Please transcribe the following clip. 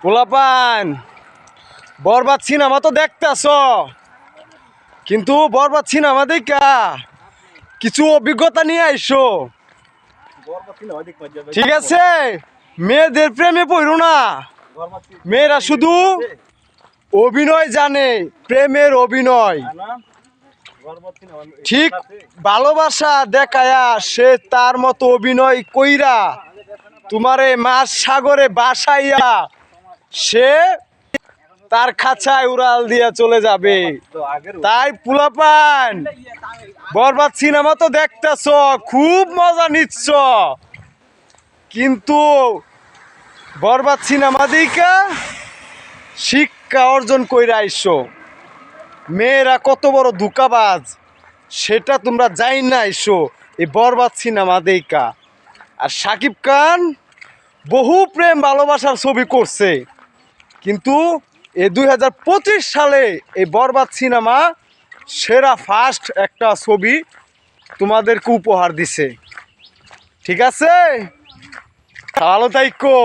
পোলাপান বরবাদ সিনেমা তো দেখতেছ, কিন্তু বরবাদ সিনেমা দেখা কিছু অভিজ্ঞতা নিয়ে আইসো। ঠিক আছে, মেয়েদের প্রেমে পড়ো না। মেয়েরা শুধু অভিনয় জানে, প্রেমের অভিনয়। ঠিক ভালোবাসা দেখায়া সে তার মতো অভিনয় কইরা তোমারে মাছ সাগরে বাসাইয়া সে তার খাঁচায় উড়াল দিয়া চলে যাবে। তাই পোলাপান বরবাদ সিনেমা তো দেখতেছ, খুব মজা নিচ্ছ, কিন্তু বরবাদ সিনেমা দেখা শিক্ষা অর্জন কইরা আইসো। মেয়েরা কত বড় ধোঁকাবাজ সেটা তোমরা যাই না আইসো এই বরবাদ সিনেমা দেখা। আর শাকিব খান বহু প্রেম ভালোবাসার ছবি করছে, কিন্তু এই 2025 সালে এই বরবাদ সিনেমা সেরা ফার্স্ট একটা ছবি তোমাদেরকে উপহার দিছে। ঠিক আছে, ভালো থাইকো।